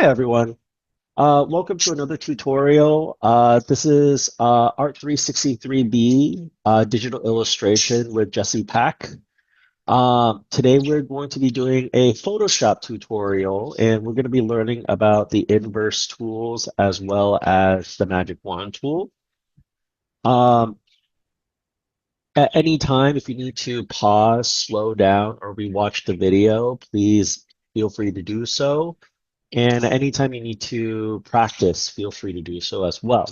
Hi everyone. Welcome to another tutorial. This is Art363B digital illustration with Jesse Pack. Today we're going to be doing a Photoshop tutorial and we're going to be learning about the inverse tools as well as the magic wand tool. Um, at any time, if you need to pause, slow down, or rewatch the video, please feel free to do so. And anytime you need to practice, feel free to do so as well.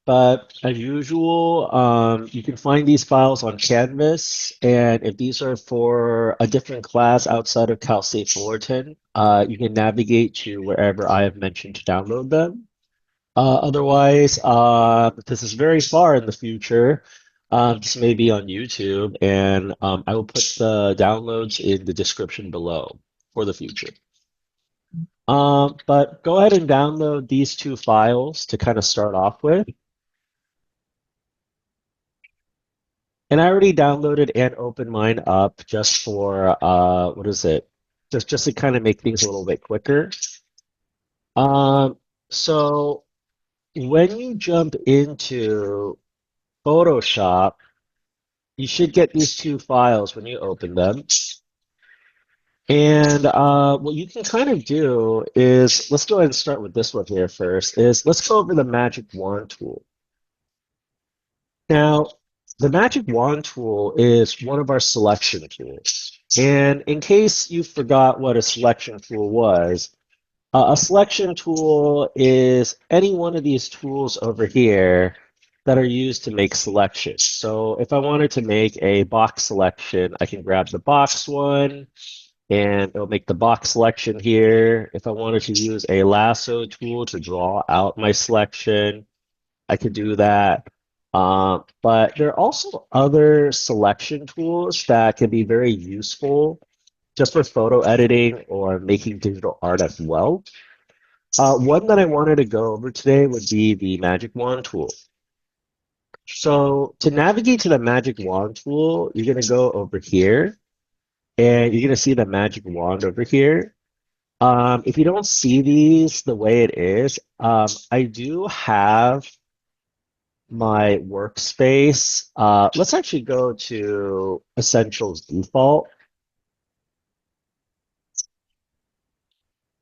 But as usual, you can find these files on Canvas, and if these are for a different class outside of Cal State Fullerton, you can navigate to wherever I have mentioned to download them. Otherwise, if this is very far in the future, this may be on YouTube, and I will put the downloads in the description below for the future. But go ahead and download these two files to kind of start off with. And I already downloaded and opened mine up just for what is it? Just to kind of make things a little bit quicker. Um, so when you jump into Photoshop, you should get these two files when you open them. And what you can kind of do is, let's go ahead and start with this one here first, is let's go over the magic wand tool. Now, the magic wand tool is one of our selection tools. And in case you forgot what a selection tool was, a selection tool is any one of these tools over here that are used to make selections. So if I wanted to make a box selection, I can grab the box one and it'll make the box selection here. If I wanted to use a lasso tool to draw out my selection, I could do that. But there are also other selection tools that can be very useful just for photo editing or making digital art as well. One that I wanted to go over today would be the Magic Wand tool. So to navigate to the Magic Wand tool, you're going to go over here and you're going to see the Magic Wand over here. If you don't see these the way it is, I do have my workspace. Let's actually go to Essentials default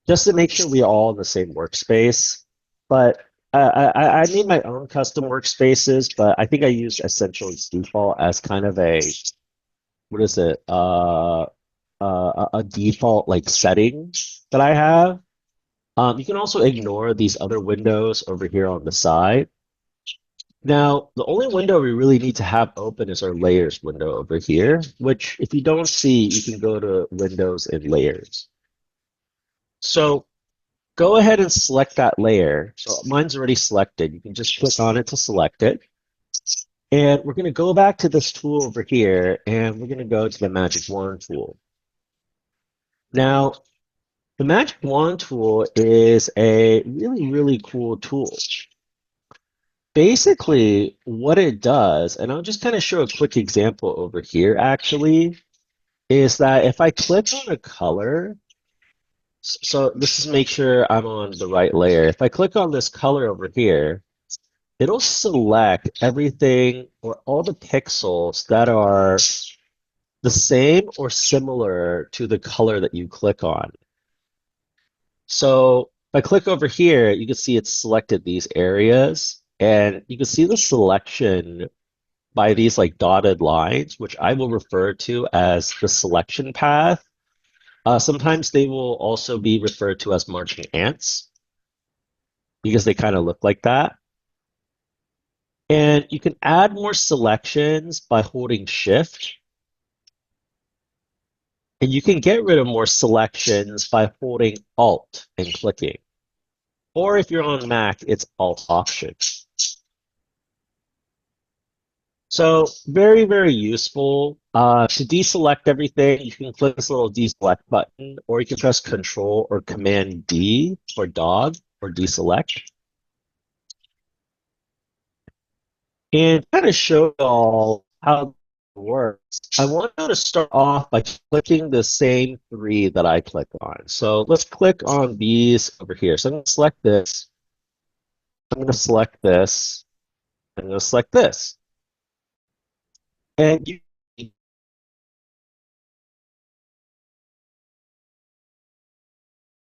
just to make sure we are all in the same workspace. But I made my own custom workspaces, but I think I use Essentials default as kind of a, what is it? A default like setting that I have. You can also ignore these other windows over here on the side. Now, the only window we really need to have open is our layers window over here, which if you don't see, you can go to Windows and Layers. So go ahead and select that layer. So mine's already selected. You can just click on it to select it. And we're going to go back to this tool over here, and we're going to go to the Magic Wand tool. Now, the Magic Wand tool is a really, really cool tool. Basically, what it does, and I'll just kind of show a quick example over here actually, is that if I click on a color, so this is make sure I'm on the right layer. If I click on this color over here, it'll select everything or all the pixels that are the same or similar to the color that you click on. So if I click over here, you can see it's selected these areas, and you can see the selection by these like dotted lines, which I will refer to as the selection path. Sometimes they will also be referred to as marching ants because they kind of look like that. And you can add more selections by holding Shift. And you can get rid of more selections by holding Alt and clicking. Or if you're on Mac, it's Alt Option. So very, very useful. To deselect everything, you can click this little deselect button, or you can press Control or Command D for dog or deselect. And kind of show all how works, I want you to start off by clicking the same three that I click on. So let's click on these over here. So I'm going to select this. I'm going to select this. I'm going to select this. And you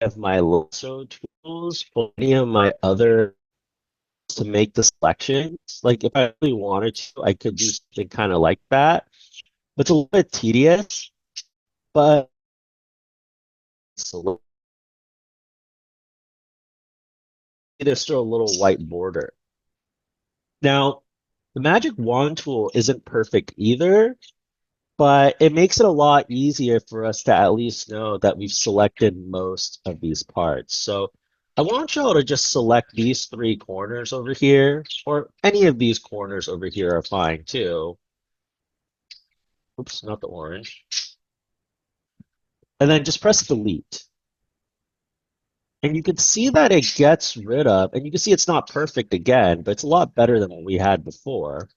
have my lasso tools, or any of my other to make the selections. Like if I really wanted to, I could do something kind of like that. But it's a little bit tedious, but it's a little, there's still a little white border. Now, the magic wand tool isn't perfect either, but it makes it a lot easier for us to at least know that we've selected most of these parts. So I want y'all to just select these three corners over here, or any of these corners over here are fine too. Oops, not the orange. And then just press delete. And you can see that it gets rid of, and you can see it's not perfect again, but it's a lot better than what we had before,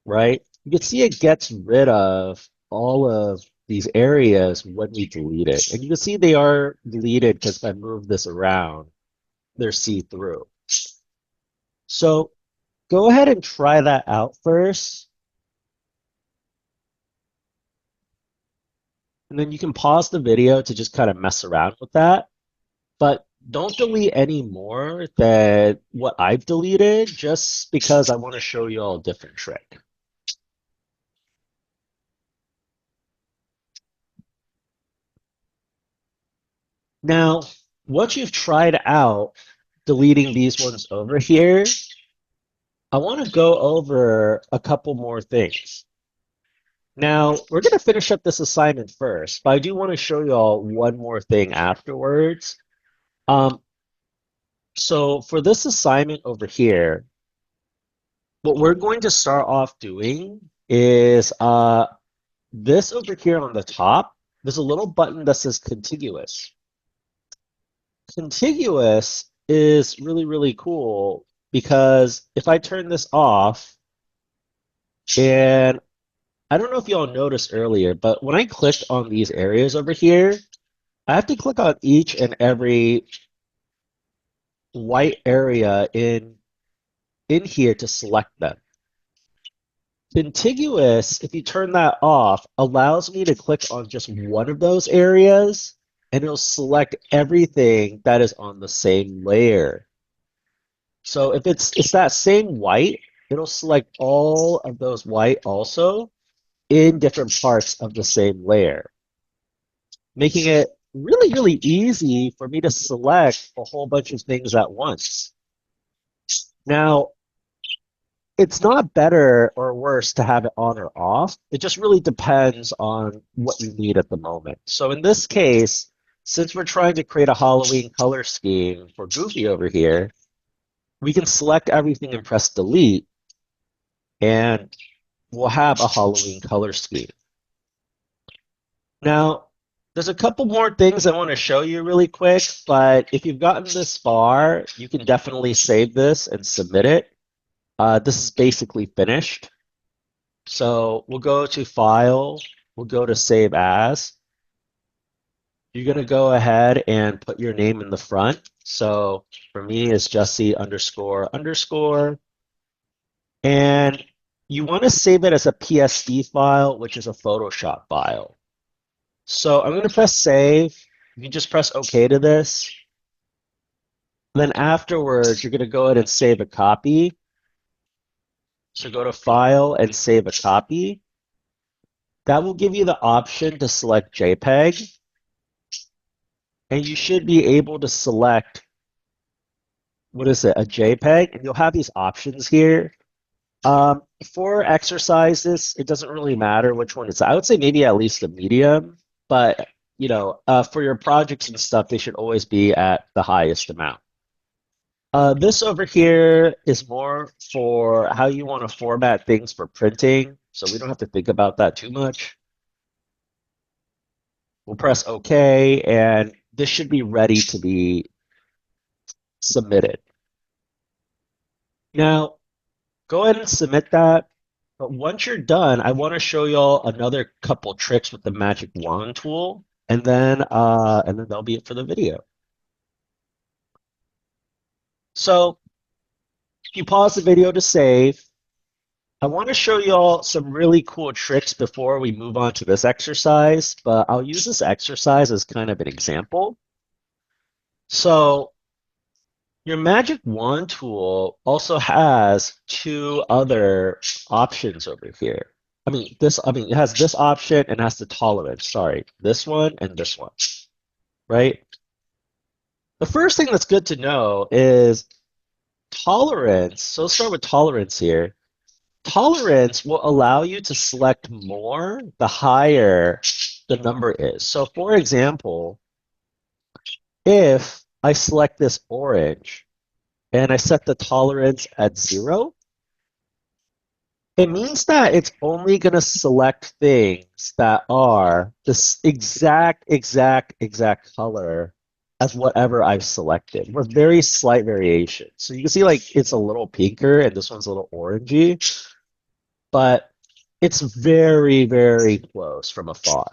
right? You can see it gets rid of all of these areas when we delete it. And you can see they are deleted because if I move this around, they're see-through. So go ahead and try that out first. And then you can pause the video to just kind of mess around with that. But don't delete any more than what I've deleted just because I want to show you all a different trick. Now, once you've tried out deleting these ones over here, I want to go over a couple more things. Now, we're going to finish up this assignment first, but I do want to show you all one more thing afterwards. Um, so for this assignment over here, what we're going to start off doing is this over here on the top, there's a little button that says contiguous. Contiguous is really, really cool because if I turn this off, and I don't know if y'all noticed earlier, but when I clicked on these areas over here, I have to click on each and every white area in here to select them. Contiguous, if you turn that off, allows me to click on just one of those areas and it'll select everything that is on the same layer. So if it's that same white, it'll select all of those white also in different parts of the same layer, making it really, really easy for me to select a whole bunch of things at once. Now, it's not better or worse to have it on or off. It just really depends on what you need at the moment. So in this case, since we're trying to create a Halloween color scheme for Goofy over here, we can select everything and press delete, and we'll have a Halloween color scheme. Now, there's a couple more things I want to show you really quick, but if you've gotten this far, you can definitely save this and submit it. This is basically finished. So we'll go to File, we'll go to Save As. You're going to go ahead and put your name in the front. So for me, it's Jesse underscore underscore. And you want to save it as a PSD file, which is a Photoshop file. So I'm going to press Save. You can just press OK to this. Then afterwards, you're going to go ahead and save a copy. So go to File and Save a copy. That will give you the option to select JPEG. And you should be able to select, what is it, a JPEG? And you'll have these options here. For exercises, it doesn't really matter which one it's. I would say maybe at least a medium, but you know, for your projects and stuff, they should always be at the highest amount. This over here is more for how you want to format things for printing, so we don't have to think about that too much. We'll press OK, and this should be ready to be submitted. Now, go ahead and submit that. But once you're done, I want to show y'all another couple tricks with the Magic Wand tool, and then that'll be it for the video. So if you pause the video to save, I want to show y'all some really cool tricks before we move on to this exercise, but I'll use this exercise as kind of an example. So your Magic Wand tool also has two other options over here. It has this option and has the tolerance. Sorry, this one and this one, right? The first thing that's good to know is tolerance. So let's start with tolerance here. Tolerance will allow you to select more the higher the number is. So for example, if I select this orange and I set the tolerance at 0, it means that it's only going to select things that are this exact color as whatever I've selected with very slight variation. So you can see like it's a little pinker and this one's a little orangey, but it's very close from afar.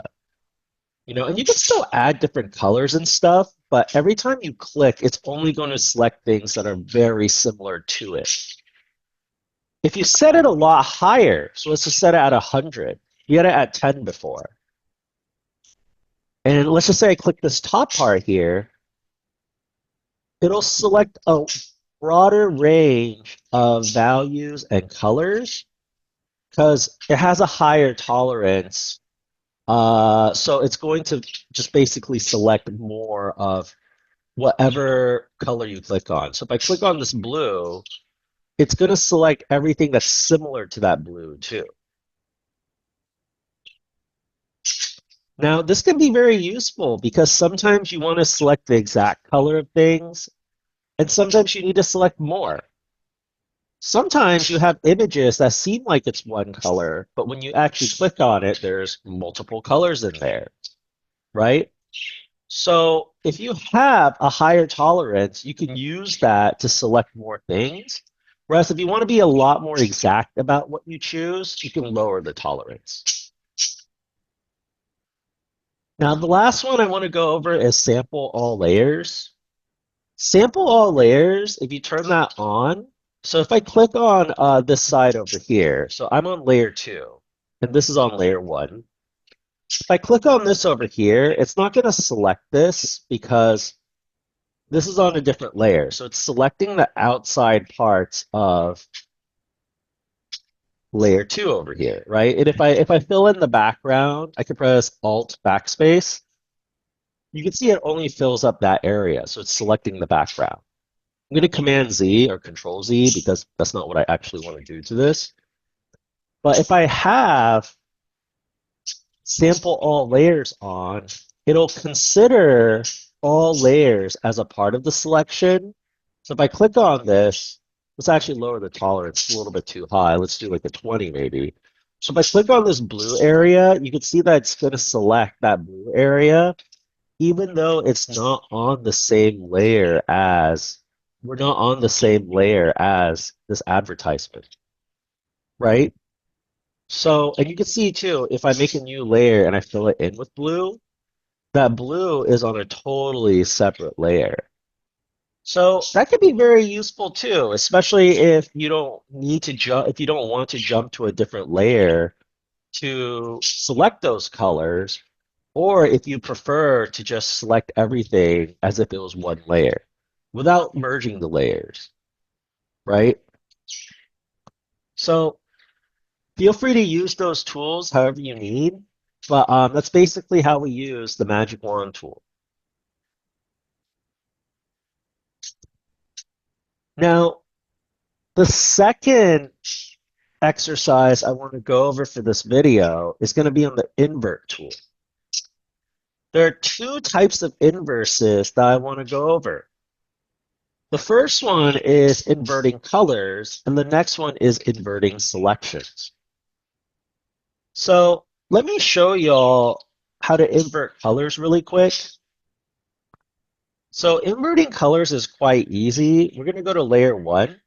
And you can still add different colors and stuff, but every time you click, it's only going to select things that are very similar to it. If you set it a lot higher, so let's just set it at 100, you had it at 10 before. And let's just say I click this top part here, it'll select a broader range of values and colors because it has a higher tolerance. So it's going to just basically select more of whatever color you click on. So if I click on this blue, it's going to select everything that's similar to that blue too. Now, this can be very useful because sometimes you want to select the exact color of things, and sometimes you need to select more. Sometimes you have images that seem like it's one color, but when you actually click on it, there's multiple colors in there, right? So if you have a higher tolerance, you can use that to select more things. Whereas if you want to be a lot more exact about what you choose, you can lower the tolerance. Now, the last one I want to go over is sample all layers. Sample all layers, if you turn that on, so if I click on this side over here, so I'm on layer 2, and this is on layer 1. If I click on this over here, it's not going to select this because this is on a different layer. So it's selecting the outside parts of layer 2 over here, right? And if I fill in the background, I can press Alt Backspace. You can see it only fills up that area, so it's selecting the background. I'm going to Command Z or Control Z because that's not what I actually want to do to this. But if I have sample all layers on, it'll consider all layers as a part of the selection. So if I click on this, let's actually lower the tolerance. It's a little bit too high. Let's do like a 20 maybe. So if I click on this blue area, you can see that it's going to select that blue area, even though it's not on the same layer as, we're not on the same layer as this advertisement, right? So, and you can see too, if I make a new layer and I fill it in with blue, that blue is on a totally separate layer. So that could be very useful too, especially if you don't need to jump, if you don't want to jump to a different layer to select those colors, or if you prefer to just select everything as if it was one layer without merging the layers, right? So feel free to use those tools however you need, but that's basically how we use the Magic Wand tool. Now, the second exercise I want to go over for this video is going to be on the invert tool. There are two types of inverses that I want to go over. The first one is inverting colors, and the next one is inverting selections. So let me show y'all how to invert colors really quick. So inverting colors is quite easy. We're going to go to layer 1.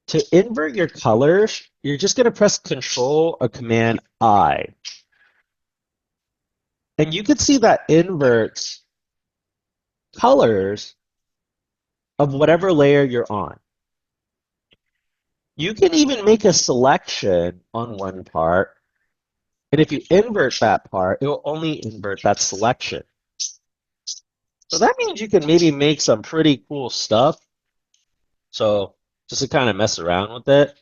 To invert your colors, you're just going to press Control or Command I. And you can see that inverts colors of whatever layer you're on. You can even make a selection on one part, and if you invert that part, it will only invert that selection. So that means you can maybe make some pretty cool stuff. So just to kind of mess around with it,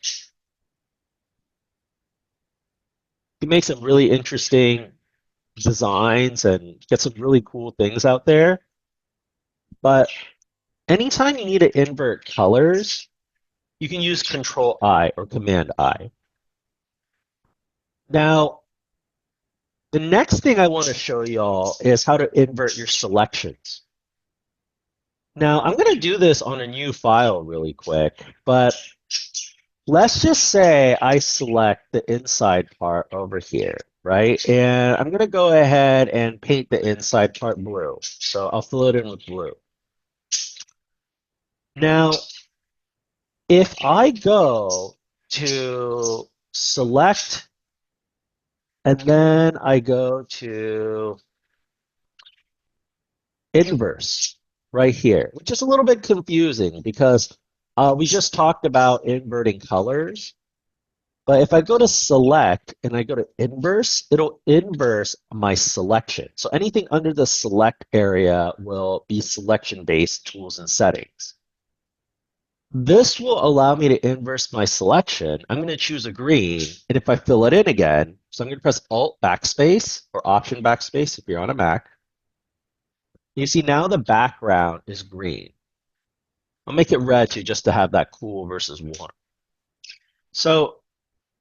you can make some really interesting designs and get some really cool things out there. But anytime you need to invert colors, you can use Control I or Command I. Now, the next thing I want to show y'all is how to invert your selections. Now, I'm going to do this on a new file really quick, but let's just say I select the inside part over here, right? And I'm going to go ahead and paint the inside part blue. So I'll fill it in with blue. Now, if I go to select and then I go to inverse right here, which is a little bit confusing because we just talked about inverting colors. But if I go to select and I go to inverse, it'll inverse my selection. So anything under the select area will be selection-based tools and settings. This will allow me to inverse my selection. I'm going to choose a green, and if I fill it in again, so I'm going to press Alt backspace or Option backspace if you're on a Mac. You see now the background is green. I'll make it red too, just to have that cool versus warm. So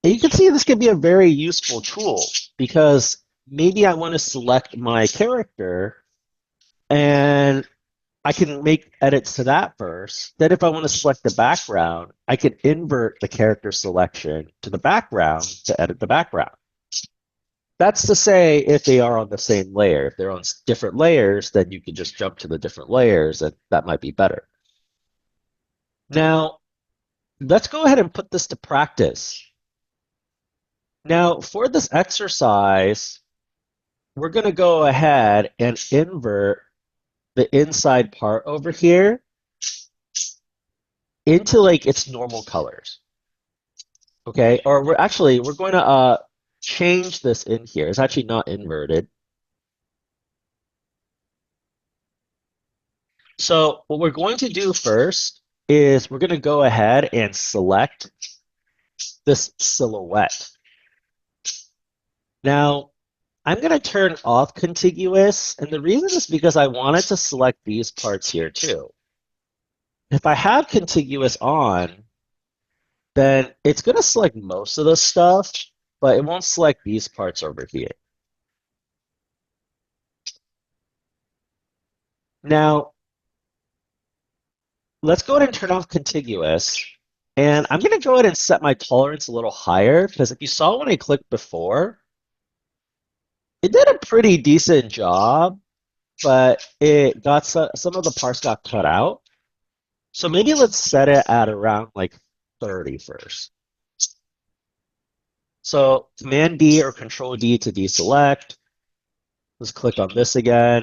you can see this can be a very useful tool because maybe I want to select my character and I can make edits to that first. Then if I want to select the background, I can invert the character selection to the background to edit the background. That's to say if they are on the same layer. If they're on different layers, then you can just jump to the different layers and that might be better. Now, let's go ahead and put this to practice. Now, for this exercise, we're going to go ahead and invert the inside part over here into like its normal colors. Okay, or we're going to change this in here. It's actually not inverted. So what we're going to do first is we're going to go ahead and select this silhouette. Now, I'm going to turn off contiguous, and the reason is because I wanted to select these parts here too. If I have contiguous on, then it's going to select most of the stuff, but it won't select these parts over here. Now, let's go ahead and turn off contiguous. And I'm going to go ahead and set my tolerance a little higher because if you saw when I clicked before, it did a pretty decent job, but it got some of the parts got cut out. So maybe let's set it at around like 30 first. So Command D or Control D to deselect. Let's click on this again.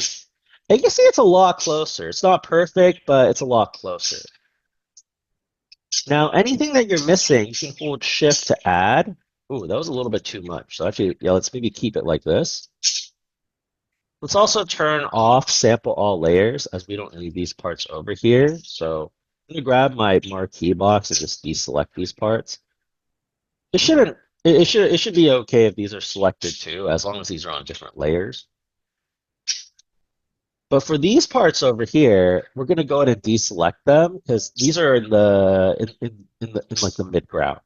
And you can see it's a lot closer. It's not perfect, but it's a lot closer. Now, anything that you're missing, you can hold Shift to add. Ooh, that was a little bit too much. So actually, yeah, let's maybe keep it like this. Let's also turn off Sample All Layers as we don't need these parts over here. So I'm going to grab my marquee box and just deselect these parts. It shouldn't. It should be okay if these are selected too, as long as these are on different layers. But for these parts over here, we're going to go ahead and deselect them because these are in like the mid ground.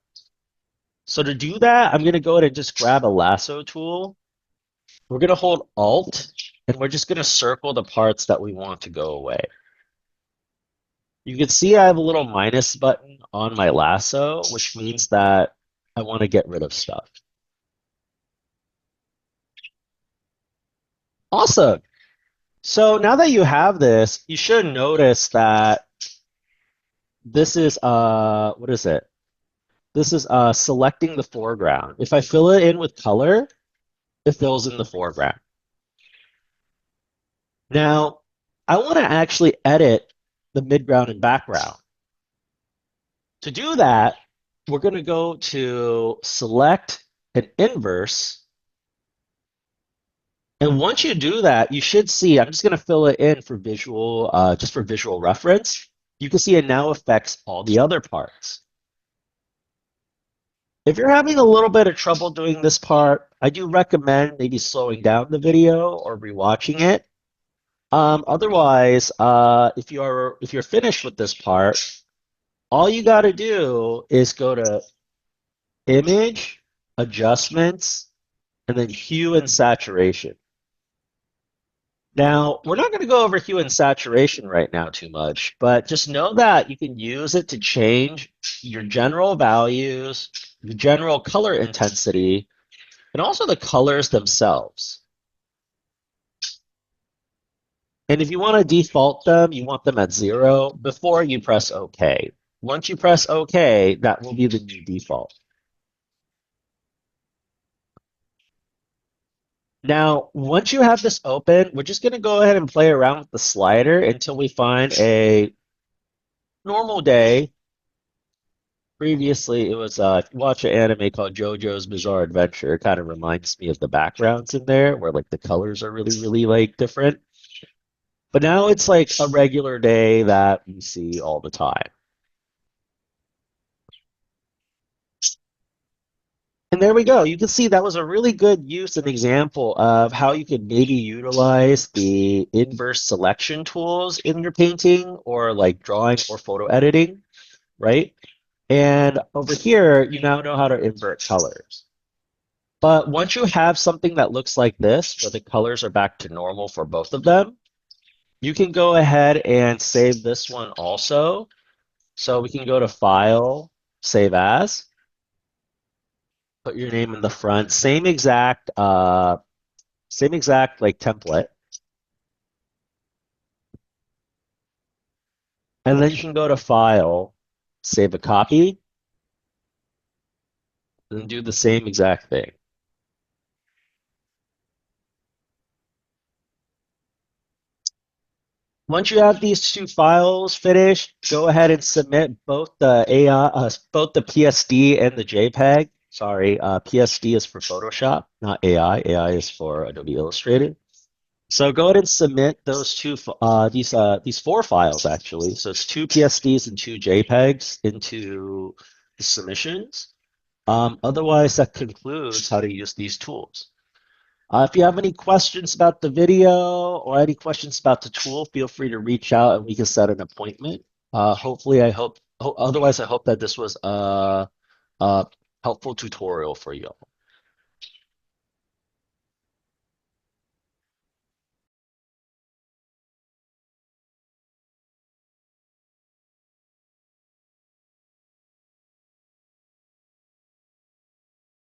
So to do that, I'm going to go ahead and just grab a lasso tool. We're going to hold Alt, and we're just going to circle the parts that we want to go away. You can see I have a little minus button on my lasso, which means that I want to get rid of stuff. Awesome. So now that you have this, you should notice that this is what is it? This is selecting the foreground. If I fill it in with color, it fills in the foreground. Now, I want to actually edit the midground and background. To do that, we're going to go to select an inverse. And once you do that, you should see, I'm just going to fill it in for visual, just for visual reference. You can see it now affects all the other parts. If you're having a little bit of trouble doing this part, I do recommend maybe slowing down the video or rewatching it. Otherwise, if you're finished with this part, all you got to do is go to Image, Adjustments, and then Hue and Saturation. Now, we're not going to go over hue and saturation right now too much, but just know that you can use it to change your general values, the general color intensity, and also the colors themselves. And if you want to default them, you want them at 0 before you press OK. Once you press OK, that will be the new default. Now, once you have this open, we're just going to go ahead and play around with the slider until we find a normal day. Previously, it was if you watch an anime called JoJo's Bizarre Adventure, it kind of reminds me of the backgrounds in there, where like the colors are really, really like different. But now it's like a regular day that we see all the time. And there we go. You can see that was a really good use and example of how you could maybe utilize the inverse selection tools in your painting or like drawing or photo editing, right? And over here, you now know how to invert colors. But once you have something that looks like this, where the colors are back to normal for both of them, you can go ahead and save this one also. So we can go to File, Save As, put your name in the front, same exact like template. And then you can go to File, Save a Copy, and do the same exact thing. Once you have these two files finished, go ahead and submit both the AI, both the PSD and the JPEG. Sorry, PSD is for Photoshop, not AI. AI is for Adobe Illustrator. So go ahead and submit those these four files actually. So it's two PSDs and two JPEGs into the submissions. Otherwise, that concludes how to use these tools. If you have any questions about the video or any questions about the tool, feel free to reach out and we can set an appointment. Hopefully, otherwise, I hope that this was a helpful tutorial for you all.